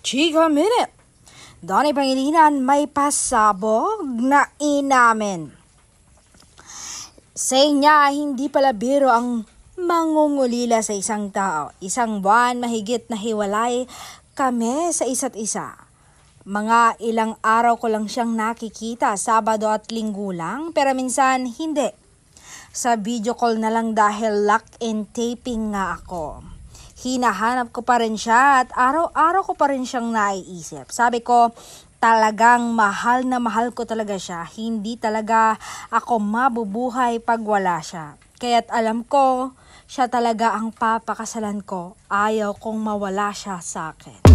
Chika Minute. Donnie Pangilinan may pasabog na inamin. Say niya hindi pala biro ang mangungulila sa isang tao. Isang buwan mahigit na hiwalay kami sa isa't isa. Mga ilang araw ko lang siyang nakikita, Sabado at Linggo lang, pero minsan hindi. Sa video call na lang dahil lock and taping nga ako. Hinahanap ko pa rin siya at araw-araw ko pa rin siyang naiisip. Sabi ko, talagang mahal na mahal ko talaga siya. Hindi talaga ako mabubuhay pag wala siya. Kaya't alam ko, siya talaga ang papakasalan ko. Ayaw kong mawala siya sa akin.